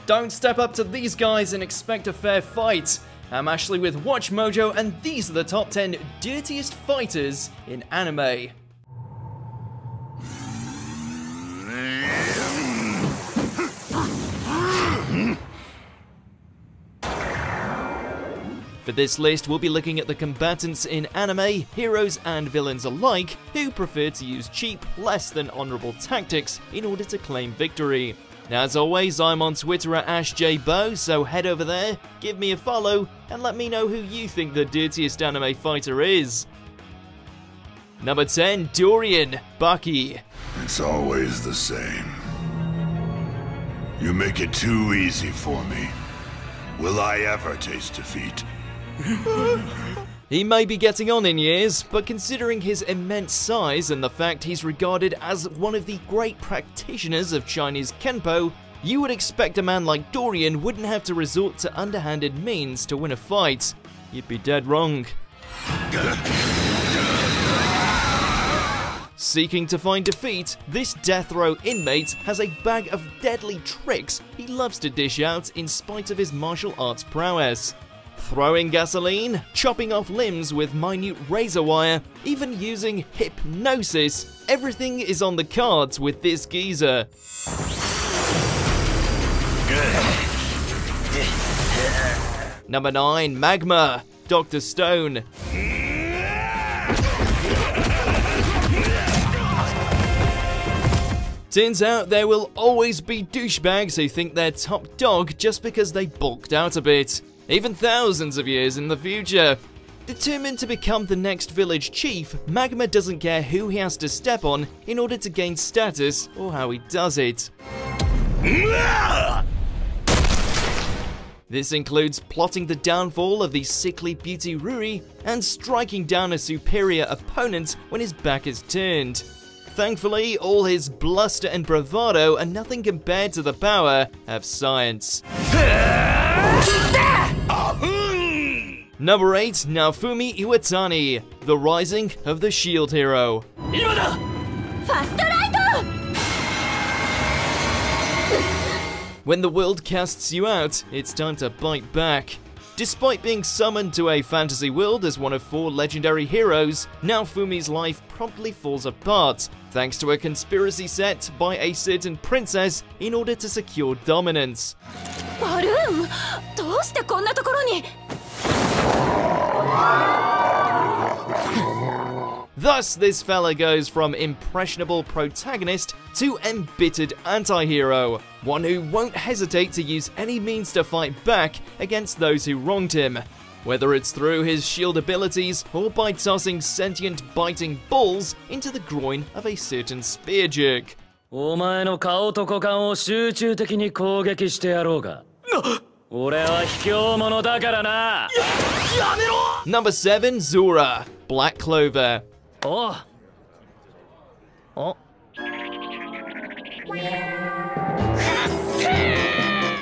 Don't step up to these guys and expect a fair fight. I'm Ashley with Watch Mojo, and these are the top 10 dirtiest fighters in anime. For this list, we'll be looking at the combatants in anime, heroes and villains alike, who prefer to use cheap, less than honourable tactics in order to claim victory. As always, I'm on Twitter at AshJBo, so head over there, give me a follow, and let me know who you think the dirtiest anime fighter is. Number 10, Dorian, Baki. It's always the same. You make it too easy for me. Will I ever taste defeat? He may be getting on in years, but considering his immense size and the fact he's regarded as one of the great practitioners of Chinese Kenpo, you would expect a man like Dorian wouldn't have to resort to underhanded means to win a fight. You'd be dead wrong. Seeking to find defeat, this death row inmate has a bag of deadly tricks he loves to dish out in spite of his martial arts prowess. Throwing gasoline, chopping off limbs with minute razor wire, even using hypnosis, everything is on the cards with this geezer. Number 9, Magma, Dr. Stone. Turns out there will always be douchebags who think they're top dog just because they bulked out a bit, even thousands of years in the future. Determined to become the next village chief, Magma doesn't care who he has to step on in order to gain status or how he does it. This includes plotting the downfall of the sickly beauty Ruri and striking down a superior opponent when his back is turned. Thankfully, all his bluster and bravado are nothing compared to the power of science. Number 8, Naofumi Iwatani, the rising of the shield hero. When the world casts you out, it's time to bite back. Despite being summoned to a fantasy world as one of 4 legendary heroes, Naofumi's life promptly falls apart, thanks to a conspiracy set by a certain princess in order to secure dominance. Thus, this fella goes from impressionable protagonist to embittered anti-hero, one who won't hesitate to use any means to fight back against those who wronged him, whether it's through his shield abilities or by tossing sentient biting balls into the groin of a certain spear jerk. Number 7, Zura, Black Clover.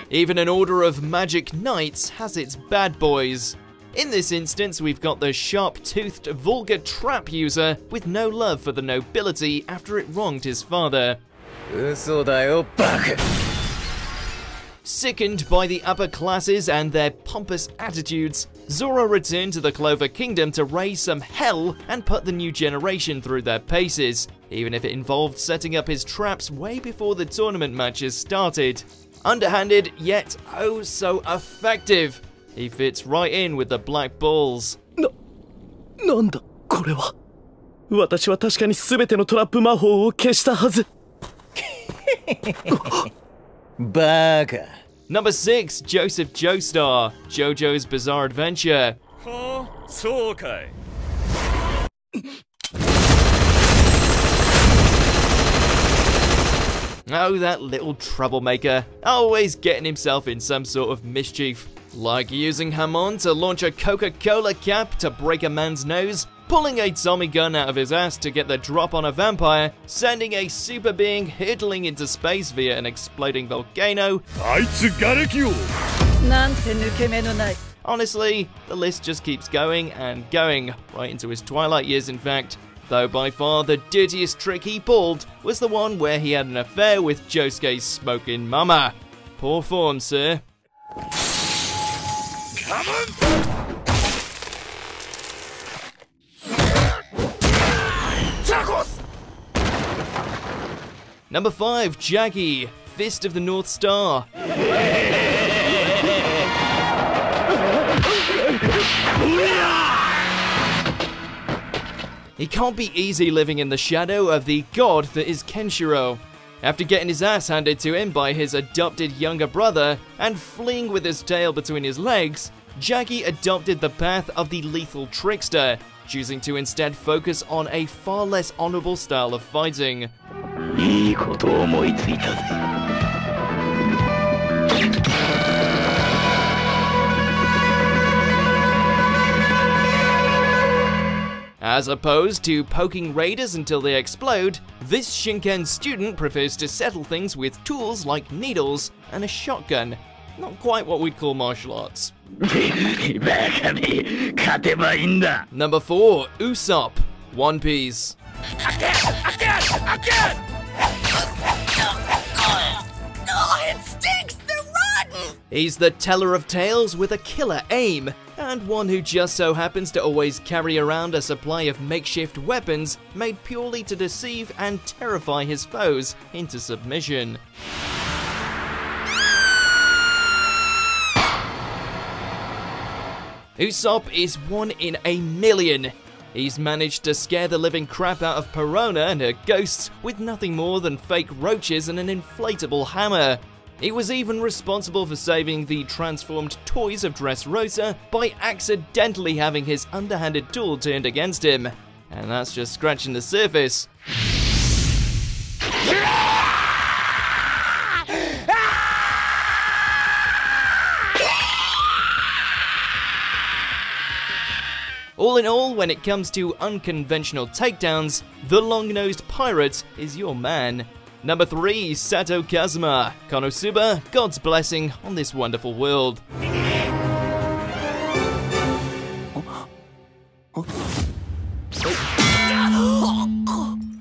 Even an order of magic knights has its bad boys. In this instance, we've got the sharp-toothed, vulgar trap user with no love for the nobility after it wronged his father. Sickened by the upper classes and their pompous attitudes, Zora returned to the Clover Kingdom to raise some hell and put the new generation through their paces, even if it involved setting up his traps way before the tournament matches started. Underhanded, yet oh so effective. He fits right in with the Black Bulls. Number 6, Joseph Joestar, JoJo's Bizarre Adventure. Oh, that little troublemaker, always getting himself in some sort of mischief. Like using Hamon to launch a Coca-Cola cap to break a man's nose, pulling a Tommy gun out of his ass to get the drop on a vampire, sending a super being hurtling into space via an exploding volcano. Honestly, the list just keeps going and going, right into his twilight years in fact. Though by far the dirtiest trick he pulled was the one where he had an affair with Josuke's smoking mama. Poor form, sir. Come on! Number 5, Jaggi, Fist of the North Star. It can't be easy living in the shadow of the god that is Kenshiro. After getting his ass handed to him by his adopted younger brother and fleeing with his tail between his legs, Jaggi adopted the path of the lethal trickster, choosing to instead focus on a far less honorable style of fighting. As opposed to poking raiders until they explode, this Shinken student prefers to settle things with tools like needles and a shotgun. Not quite what we'd call martial arts. Number 4, Usopp, One Piece. Again! Oh, it stinks! They're rotten! He's the teller of tales with a killer aim, and one who just so happens to always carry around a supply of makeshift weapons made purely to deceive and terrify his foes into submission. Usopp is 1 in a million. He's managed to scare the living crap out of Perona and her ghosts with nothing more than fake roaches and an inflatable hammer. He was even responsible for saving the transformed toys of Dressrosa by accidentally having his underhanded tool turned against him. And that's just scratching the surface. All in all, when it comes to unconventional takedowns, the long-nosed pirate is your man. Number 3, Sato Kazuma, Konosuba, God's blessing on this wonderful world.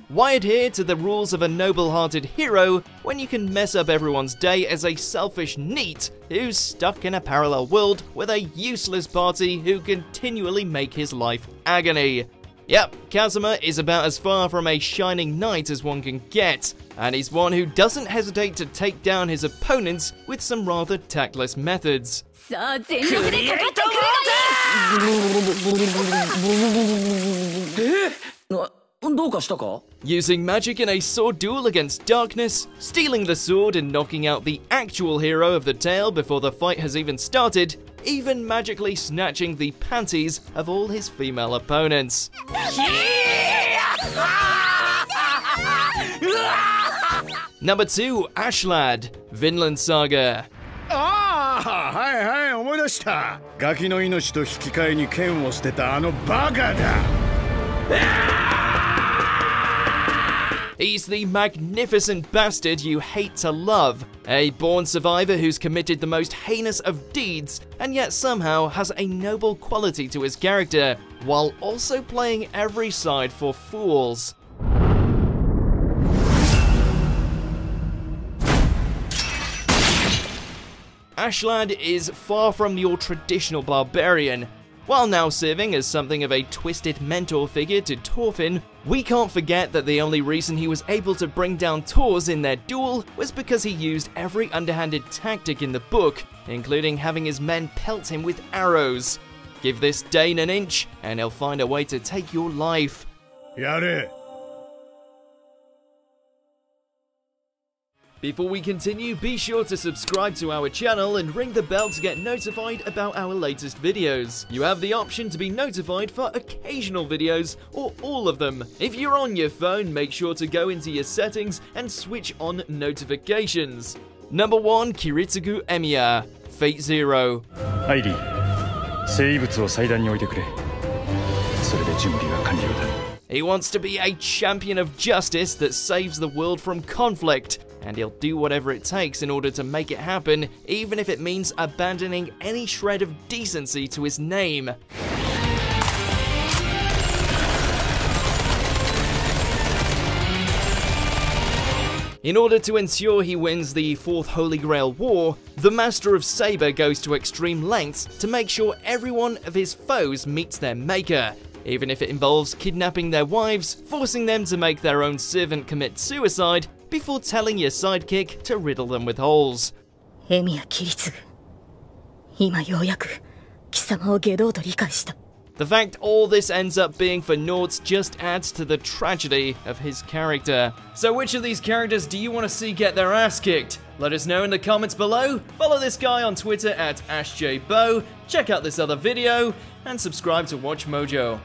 Why adhere to the rules of a noble-hearted hero when you can mess up everyone's day as a selfish NEET who's stuck in a parallel world with a useless party who continually make his life agony? Yep, Kazuma is about as far from a shining knight as one can get, and he's one who doesn't hesitate to take down his opponents with some rather tactless methods. Using magic in a sword duel against darkness, stealing the sword and knocking out the actual hero of the tale before the fight has even started, even magically snatching the panties of all his female opponents. Number 2, Ashlad, Vinland Saga. He's the magnificent bastard you hate to love, a born survivor who's committed the most heinous of deeds, and yet somehow has a noble quality to his character, while also playing every side for fools. Ashlad is far from your traditional barbarian. While now serving as something of a twisted mentor figure to Thorfinn, we can't forget that the only reason he was able to bring down Thors in their duel was because he used every underhanded tactic in the book, including having his men pelt him with arrows. Give this Dane an inch, and he'll find a way to take your life. Yare. Before we continue, be sure to subscribe to our channel and ring the bell to get notified about our latest videos. You have the option to be notified for occasional videos or all of them. If you're on your phone, make sure to go into your settings and switch on notifications. Number 1, Kiritsugu Emiya, Fate Zero. He wants to be a champion of justice that saves the world from conflict, and he'll do whatever it takes in order to make it happen, even if it means abandoning any shred of decency to his name. In order to ensure he wins the Fourth Holy Grail War, the Master of Saber goes to extreme lengths to make sure every one of his foes meets their maker, even if it involves kidnapping their wives, forcing them to make their own servant commit suicide, before telling your sidekick to riddle them with holes. エミヤ切り継ぐ。今ようやく貴様を下道と理解した。 The fact all this ends up being for naught just adds to the tragedy of his character. So which of these characters do you want to see get their ass kicked? Let us know in the comments below, follow this guy on Twitter at AshJBow, check out this other video, and subscribe to WatchMojo.